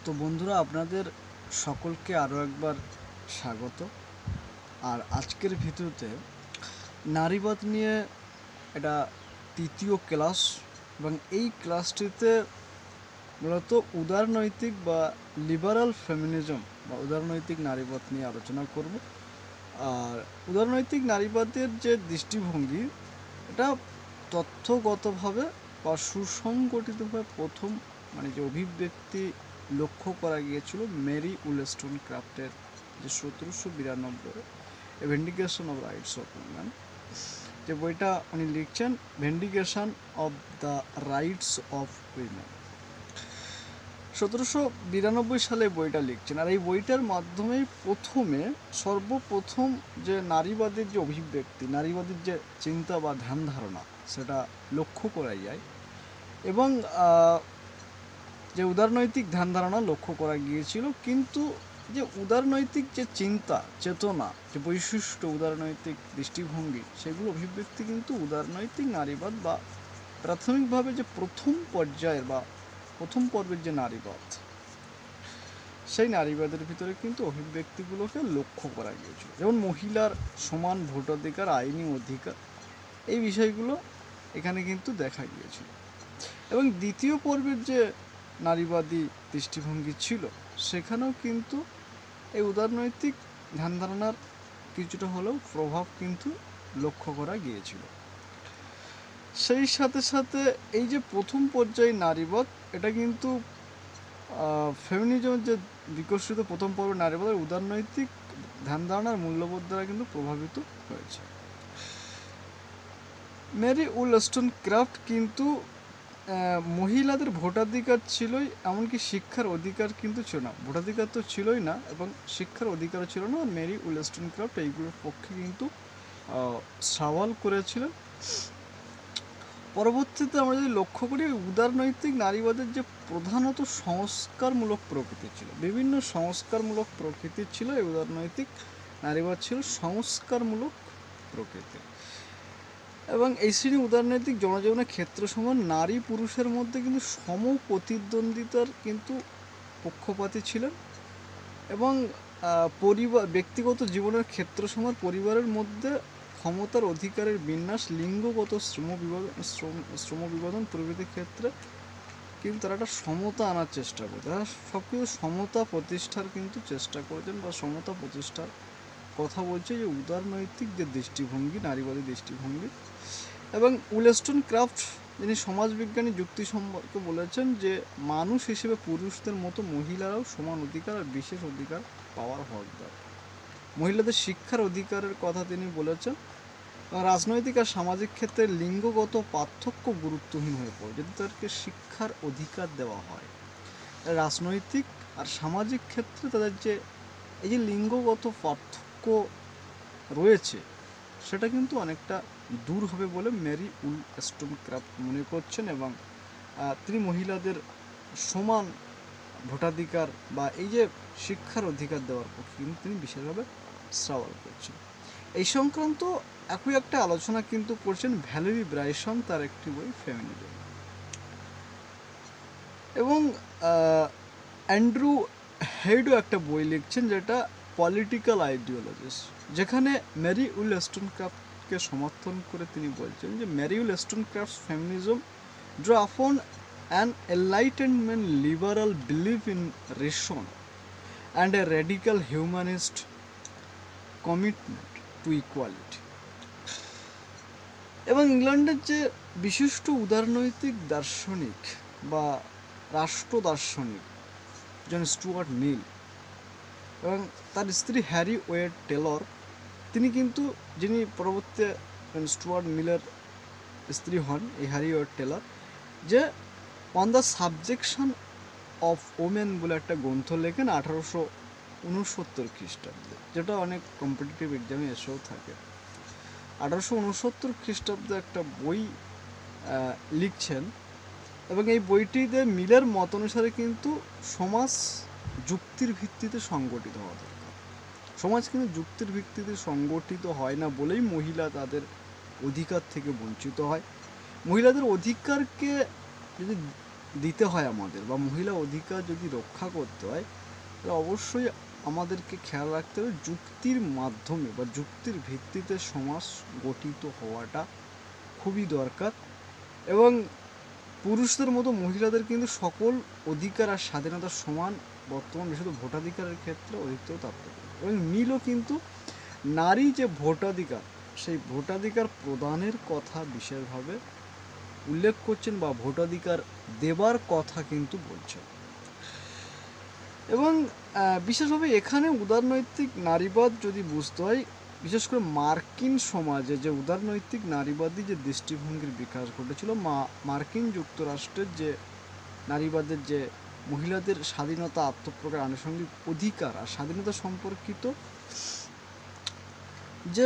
তো বন্ধুরা, আপনাদের সকলকে আরও একবার স্বাগত। আর আজকের ভিডিওতে নারীবাদ নিয়ে এটা তৃতীয় ক্লাস, এবং এই ক্লাসটিতে মূলত উদারনৈতিক বা লিবারাল ফেমিনিজম বা উদারনৈতিক নারীবাদ নিয়ে আলোচনা করব। আর উদারনৈতিক নারীবাদের যে দৃষ্টিভঙ্গি, এটা তথ্যগতভাবে বা সুসংগঠিতভাবে প্রথম যে অভিব্যক্তি লক্ষ্য করা গিয়েছিল মেরি উলেস্টনক্রাফটের যে 1792 vindication of rights of women, যে বইটা উনি লিখছেন, vindication of the rights of women. 1792 সালে বইটা লিখছেন। আর এই বইটার মাধ্যমেই সর্বপ্রথম যে নারীবাদের যে অভিব্যক্তি, নারীবাদের যে চিন্তা বা ধ্যান ধারণা, সেটা লক্ষ্য করা যায়। এবং যে উদারনৈতিক ধ্যান ধারণা লক্ষ্য করা গিয়েছিল, কিন্তু যে উদারনৈতিক যে চিন্তা চেতনা, যে বৈশিষ্ট্য, উদারনৈতিক দৃষ্টিভঙ্গি, সেগুলো অভিব্যক্তি কিন্তু উদারনৈতিক নারীবাদ বা প্রাথমিকভাবে যে প্রথম পর্বের যে নারীবাদ, সেই নারীবাদের ভিতরে কিন্তু অভিব্যক্তিগুলোকে লক্ষ্য করা গিয়েছিল। যেমন মহিলার সমান ভোটাধিকার, আইনি অধিকার, এই বিষয়গুলো এখানে কিন্তু দেখা গিয়েছিল। এবং দ্বিতীয় পর্বের যে নারীবাদী দৃষ্টিভঙ্গি ছিল, সেখানেও কিন্তু এই উদারনৈতিক ধ্যান ধারণার কিছুটা হলেও প্রভাব কিন্তু লক্ষ্য করা গিয়েছিল। সেই সাথে সাথে এই যে প্রথম পর্যায়ে নারীবাদ, এটা কিন্তু ফেমিনিজমের যে বিকশিত প্রথম পর্ব নারীবাদের উদারনৈতিক ধ্যান ধারণার মূল্যবোধ দ্বারা কিন্তু প্রভাবিত হয়েছে। মেরি উলেস্টনক্রাফট কিন্তু মহিলাদের ভোটাধিকার ছিলই, এমনকি শিক্ষার অধিকার কিন্তু ছিল না। ভোটাধিকার তো ছিলই না, এবং শিক্ষার অধিকারও ছিল না। মেরি উলেস্টনক্রাফট এইগুলোর পক্ষে কিন্তু সওয়াল করেছিলেন। পরবর্তীতে আমরা যদি লক্ষ্য করি, উদারনৈতিক নারীবাদের যে প্রধানত সংস্কারমূলক প্রকৃতি ছিল, বিভিন্ন সংস্কারমূলক প্রকৃতি ছিল। এই উদারনৈতিক নারীবাদ ছিল সংস্কারমূলক প্রকৃতি। এবং এই শ্রেণী উদারনৈতিক জনজীবনের ক্ষেত্রসমূহ নারী পুরুষের মধ্যে কিন্তু সম প্রতিদ্বন্দ্বিতার কিন্তু পক্ষপাতী ছিলেন। এবং ব্যক্তিগত জীবনের ক্ষেত্রসমূহ পরিবারের মধ্যে ক্ষমতার অধিকারের বিন্যাস, লিঙ্গগত শ্রম বিভাজন প্রভৃতির ক্ষেত্রে কিন্তু তারা একটা সমতা আনার চেষ্টা করছে। তারা সব কিছু সমতা প্রতিষ্ঠার কিন্তু চেষ্টা করেছেন, বা সমতা প্রতিষ্ঠার কথা বলছে যে উদারনৈতিক যে দৃষ্টিভঙ্গি, নারীবাদী দৃষ্টিভঙ্গি। এবং উলেস্টনক্রাফট, যিনি সমাজবিজ্ঞানী, যুক্তি সম্পর্কে বলেছেন যে মানুষ হিসেবে পুরুষদের মতো মহিলারাও সমান অধিকার আর বিশেষ অধিকার পাওয়ার হকদার। মহিলাদের শিক্ষার অধিকারের কথা তিনি বলেছেন। রাজনৈতিক আর সামাজিক ক্ষেত্রে লিঙ্গগত পার্থক্য গুরুত্বহীন হয়ে পড়ে যদি তাদেরকে শিক্ষার অধিকার দেওয়া হয়। রাজনৈতিক আর সামাজিক ক্ষেত্রে তাদের যে এই যে লিঙ্গগত পার্থক্য রয়েছে, সেটা কিন্তু অনেকটা দূর হবে বলে মেরি উলেস্টনক্রাফট মনে করছেন। এবং তিনি মহিলাদের সমান ভোটাধিকার বা এই যে শিক্ষার অধিকার দেওয়ার পক্ষে কিন্তু তিনি বিশেষভাবে সওয়াল করছেন। এই সংক্রান্ত একই একটা আলোচনা কিন্তু করছেন ভ্যালেরি ব্রাইসন, তার একটি বই ফেমিনিজম। এবং অ্যান্ড্রু হেইডও একটা বই লিখছেন, যেটা পলিটিক্যাল আইডিওলজিস, যেখানে মেরি উলেস্টনক্রাফটকে সমর্থন করে তিনি বলছেন যে মেরি উলেস্টনক্রাফটস ফেমিনিজম ড্র আপন an enlightenment liberal believe in ration and a radical humanist commitment to equality. এবং ইংল্যান্ডের যে বিশিষ্ট উদারনৈতিক দার্শনিক বা রাষ্ট্র দার্শনিক জন স্টুয়ার্ট মিল এবং তার স্ত্রী হ্যারি ওয়েড টেলর, তিনি কিন্তু, যিনি পরবর্তীতে স্টুয়ার্ট মিলের স্ত্রী হন, এই হ্যারি ওয়েড টেলর, যে on the subjection of women বলে একটা গ্রন্থ লেখেন 1869 খ্রিস্টাব্দে, যেটা অনেক কম্পিটিটিভ এক্সামে এসেও থাকে। 1869 খ্রিস্টাব্দে একটা বই লিখছেন। এবং এই বইটিতে মিলের মত অনুসারে কিন্তু সমাজ যুক্তির ভিত্তিতে সংগঠিত হওয়া দরকার। সমাজ কিন্তু যুক্তির ভিত্তিতে সংগঠিত হয় না বলেই মহিলা তাদের অধিকার থেকে বঞ্চিত হয়। মহিলাদের অধিকারকে যদি দিতে হয় আমাদের, বা মহিলা অধিকার যদি রক্ষা করতে হয়, তাহলে অবশ্যই আমাদেরকে খেয়াল রাখতে হবে যুক্তির মাধ্যমে বা যুক্তির ভিত্তিতে সমাজ গঠিত হওয়াটা খুবই দরকার। এবং পুরুষদের মতো মহিলাদের কিন্তু সকল অধিকার আর স্বাধীনতার সমান বর্তমান বিশেষত ভোটাধিকারের ক্ষেত্রে অধিকতর তাৎপর্য। এবং মিলও কিন্তু নারী যে ভোটাধিকার, সেই ভোটাধিকার প্রদানের কথা বিশেষভাবে উল্লেখ করছেন বা ভোটাধিকার দেবার কথা কিন্তু বলছেন। এবং বিশেষভাবে এখানে উদারনৈতিক নারীবাদ যদি বুঝতে হয়, বিশেষ করে মার্কিন সমাজে যে উদারনৈতিক নারীবাদী যে দৃষ্টিভঙ্গির বিকাশ ঘটেছিল, মার্কিন যুক্তরাষ্ট্রের যে নারীবাদের যে মহিলাদের স্বাধীনতা, আত্মপ্রকাশ, আনুষঙ্গিক অধিকার আর স্বাধীনতা সম্পর্কিত যে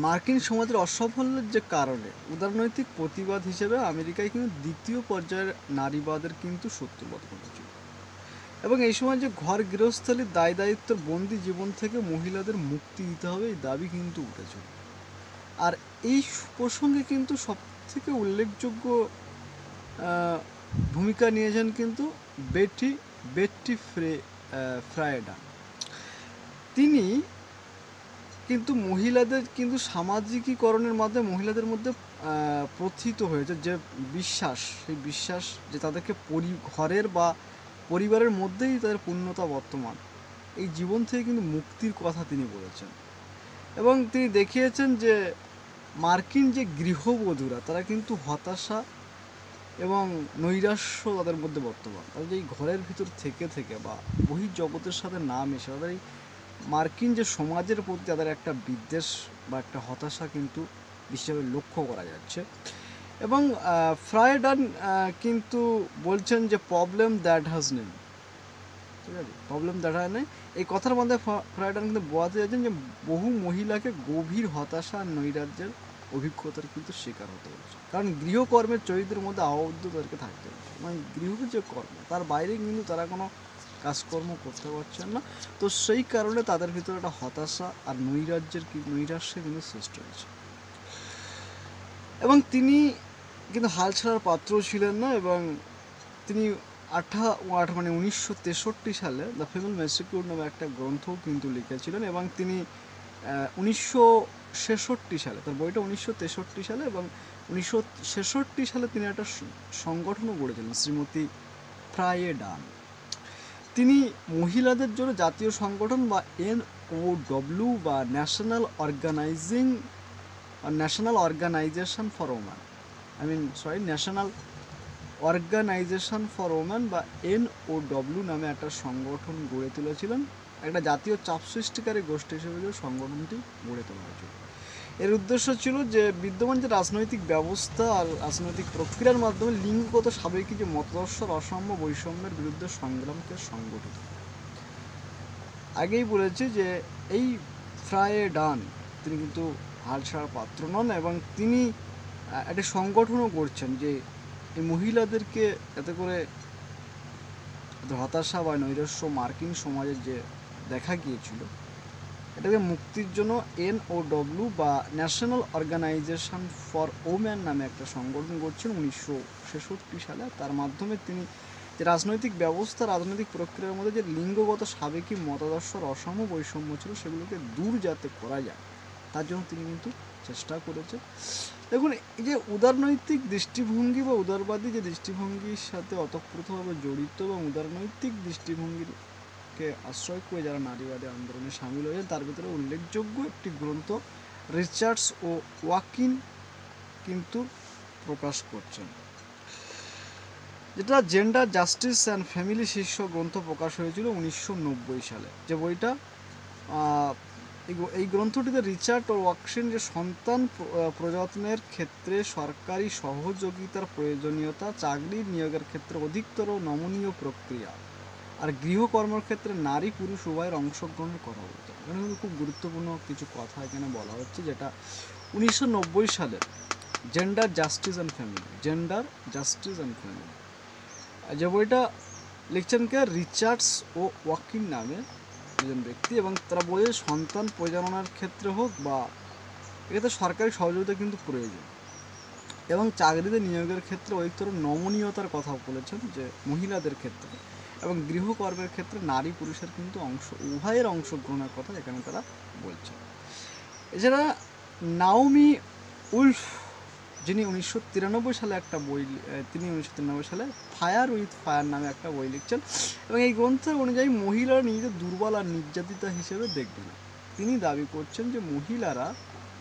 মার্কিন সমাজের অসাফল্যের যে কারণে উদারনৈতিক প্রতিবাদ হিসেবে আমেরিকায় কিন্তু দ্বিতীয় পর্যায়ের নারীবাদের কিন্তু সূত্রপাত ঘটেছিল। এবং এই সময় যে ঘর গৃহস্থালির দায় দায়িত্বের বন্দি জীবন থেকে মহিলাদের মুক্তি দিতে হবে, এই দাবি কিন্তু উঠেছিল। আর এই প্রসঙ্গে কিন্তু সবথেকে উল্লেখযোগ্য ভূমিকা নিয়েছেন কিন্তু বেট্টি ফ্রায়েডান। তিনি কিন্তু মহিলাদের কিন্তু সামাজিকীকরণের মাধ্যমে মহিলাদের মধ্যে প্রথিত হয়েছে যে বিশ্বাস, সেই বিশ্বাস যে তাদেরকে ঘরের বা পরিবারের মধ্যেই তাদের পূর্ণতা বর্তমান, এই জীবন থেকে কিন্তু মুক্তির কথা তিনি বলেছেন। এবং তিনি দেখিয়েছেন যে মার্কিন যে গৃহবধূরা তারা কিন্তু হতাশা এবং নৈরাশ্য তাদের মধ্যে বর্তমান, তাদের এই ঘরের ভিতর থেকে বা বহির্জগতের সাথে না মেশে তাদের এই মার্কিন যে সমাজের প্রতি তাদের একটা বিদ্বেষ বা একটা হতাশা কিন্তু বিশেষভাবে লক্ষ্য করা যাচ্ছে। এবং ফ্রায়েডান কিন্তু বলছেন যে প্রবলেম দ্যাট হ্যাজ নেম, ঠিক আছে, প্রবলেম দ্যাট হ্যাজ নেই, এই কথার মধ্যে ফ্রায়েডান কিন্তু বোঝাতে যাচ্ছেন যে বহু মহিলাকে গভীর হতাশা আর নৈরাজ্যের অভিজ্ঞতার কিন্তু শিকার হতে হচ্ছে, কারণ গৃহকর্মের চরিত্রের মধ্যে আবদ্ধ তাদেরকে থাকতে হচ্ছে। মানে গৃহ যে কর্ম, তার বাইরে কিন্তু তারা কোনো কাজকর্ম করতে পারছেন না। তো সেই কারণে তাদের ভিতরে একটা হতাশা আর নৈরাশ্যের কিন্তু সৃষ্টি হয়েছে। এবং তিনি কিন্তু হাল ছাড়ার পাত্রও ছিলেন না। এবং তিনি 1963 সালে দ্য ফিমেল মেসিকিউর নামে একটা গ্রন্থও কিন্তু লিখেছিলেন। এবং তিনি 1966 সালে, তার বইটা 1963 সালে, এবং 1966 সালে তিনি একটা সংগঠনও গড়েছিলেন, শ্রীমতী ফ্রায়েডান। তিনি মহিলাদের জন্য জাতীয় সংগঠন বা NOW বা ন্যাশনাল অর্গানাইজেশন ফর ওম্যান বা NOW নামে একটা সংগঠন গড়ে তুলেছিলেন। একটা জাতীয় চাপ সৃষ্টিকারী গোষ্ঠী হিসেবে সংগঠনটি গড়ে তোলা হয়েছিল। এর উদ্দেশ্য ছিল যে বিদ্যমান যে রাজনৈতিক ব্যবস্থা আর রাজনৈতিক প্রক্রিয়ার মাধ্যমে লিঙ্গগত সাবেকি যে মতাদর্শ অসাম্য বৈষম্যের বিরুদ্ধে সংগ্রামকে সংগঠিত। আগেই বলেছি যে এই ফ্রায়েডান তিনি কিন্তু হাল ছাড়ার পাত্র নন, এবং তিনি একটা সংগঠনও করছেন যে এই মহিলাদেরকে এতে করে হতাশা বা নৈরাশ্য মার্কিন সমাজে যে দেখা গিয়েছিল, এটাকে মুক্তির জন্য NOW বা ন্যাশনাল অর্গানাইজেশন ফর ওম্যান নামে একটা সংগঠন করছেন 1966 সালে। তার মাধ্যমে তিনি যে রাজনৈতিক ব্যবস্থা, রাজনৈতিক প্রক্রিয়ার মধ্যে যে লিঙ্গগত সাবেকি মতাদর্শের অসাম্য বৈষম্য ছিল, সেগুলোকে দূর যাতে করা যায় তার জন্য তিনি কিন্তু চেষ্টা করেছে। দেখুন, এই যে উদারনৈতিক দৃষ্টিভঙ্গি বা উদারবাদী যে দৃষ্টিভঙ্গির সাথে ওতপ্রোতভাবে জড়িত এবং উদারনৈতিক দৃষ্টিভঙ্গিকে আশ্রয় করে যারা নারীবাদী আন্দোলনে সামিল হয়েছেন, তার ভিতরে উল্লেখযোগ্য একটি গ্রন্থ রিচার্ডস ও ওয়াকিন কিন্তু প্রকাশ করছেন, যেটা জেন্ডার জাস্টিস অ্যান্ড ফ্যামিলি শীর্ষক গ্রন্থ প্রকাশ হয়েছিল 1990 সালে। যে বইটা এই গ্রন্থটিতে রিচার্ড ও ওয়াকিন যে সন্তান প্রযত্নের ক্ষেত্রে সরকারি সহযোগিতার প্রয়োজনীয়তা, চাকরি নিয়োগের ক্ষেত্রে অধিকতর নমনীয় প্রক্রিয়া আর গৃহকর্মের ক্ষেত্রে নারী পুরুষ উভয়ের অংশগ্রহণের কথা বলতে হবে। এখানে কিন্তু খুব গুরুত্বপূর্ণ কিছু কথা এখানে বলা হচ্ছে, যেটা 1990 সালের জেন্ডার জাস্টিস অ্যান্ড ফ্যামিলি যে বইটা লিখছেন কে রিচার্ডস ও ওয়াকিন নামে দুজন ব্যক্তি। এবং তারা বলে সন্তান প্রজননের ক্ষেত্রে হোক বা এক্ষেত্রে সরকারি সহযোগিতা কিন্তু প্রয়োজন। এবং চাকরিতে নিয়োগের ক্ষেত্রে অধিকতর নমনীয়তার কথা বলেছেন, যে মহিলাদের ক্ষেত্রে এবং গৃহকর্মের ক্ষেত্রে নারী পুরুষের কিন্তু উভয়ের অংশগ্রহণের কথা এখানে তারা বলছেন। এছাড়া নাওমি উলফ, যিনি 1993 সালে একটা বই, তিনি 1993 সালে ফায়ার উইথ ফায়ার নামে একটা বই লিখছেন, এবং এই গ্রন্থের অনুযায়ী মহিলারা নিজেদের দুর্বল আর নির্যাতিতা হিসেবে দেখবে না। তিনি দাবি করছেন যে মহিলারা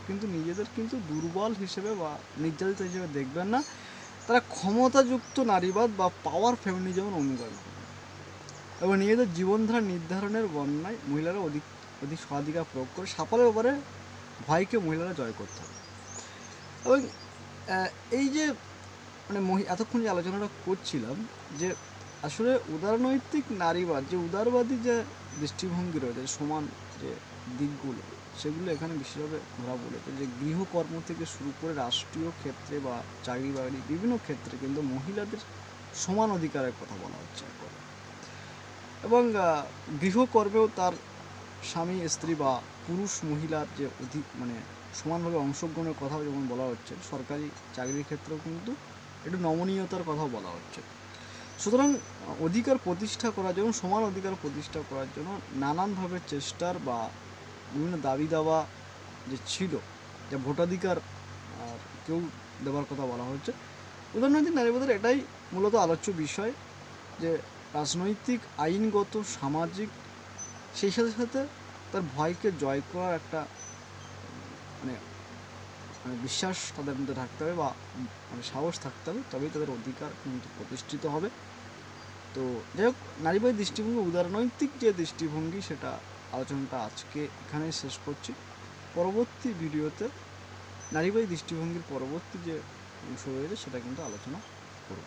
কিন্তু নিজেদের কিন্তু দুর্বল হিসেবে বা নির্যাতিত হিসেবে দেখবেন না, তারা ক্ষমতাযুক্ত নারীবাদ বা পাওয়ার ফেমিনিজমের অনুগামী করবে, এবং নিজেদের জীবনধারা নির্ধারণের বর্ণনায় মহিলারা অধিক স্বাধিকার প্রয়োগ করে সাফল্যের ব্যাপারে ভয়কে মহিলারা জয় করতে হবে। এবং এই যে মানে এতক্ষণ যে আলোচনাটা করছিলাম, যে আসলে উদারনৈতিক নারীবাদ, যে উদারবাদী যে দৃষ্টিভঙ্গি রয়েছে, সমান যে দিকগুলো, সেগুলো এখানে বিশেষভাবে ধরা বলেছে, যে গৃহকর্ম থেকে শুরু করে রাষ্ট্রীয় ক্ষেত্রে বা চাকরি বাকরি বিভিন্ন ক্ষেত্রে কিন্তু মহিলাদের সমান অধিকারের কথা বলা হচ্ছে। এবং গৃহকর্মেও তার স্বামী স্ত্রী বা পুরুষ মহিলার যে মানে সমানভাবে অংশগ্রহণের কথাও যেমন বলা হচ্ছে, সরকারি চাকরির ক্ষেত্রেও কিন্তু একটু নমনীয়তার কথাও বলা হচ্ছে। সুতরাং অধিকার প্রতিষ্ঠা করার জন্য, সমান অধিকার প্রতিষ্ঠা করার জন্য নানানভাবে চেষ্টার বা বিভিন্ন দাবি দাওয়া যে ছিল, যে ভোটাধিকার আর কেউ দেওয়ার কথা বলা হচ্ছে, উদারনৈতিক নারীবাদের এটাই মূলত আলোচ্য বিষয়, যে রাজনৈতিক, আইনগত, সামাজিক, সেই সাথে সাথে তার ভয়কে জয় করার একটা মানে বিশ্বাস তাদের মধ্যে থাকতে হবে বা মানে সাহস থাকতে হবে, তবেই তাদের অধিকার কিন্তু প্রতিষ্ঠিত হবে। তো যাই হোক, নারীবাদী দৃষ্টিভঙ্গি, উদারনৈতিক যে দৃষ্টিভঙ্গি, সেটা আলোচনাটা আজকে এখানেই শেষ করছি। পরবর্তী ভিডিওতে নারীবাদী দৃষ্টিভঙ্গির পরবর্তী যে অংশ রয়েছে সেটা কিন্তু আলোচনা করব।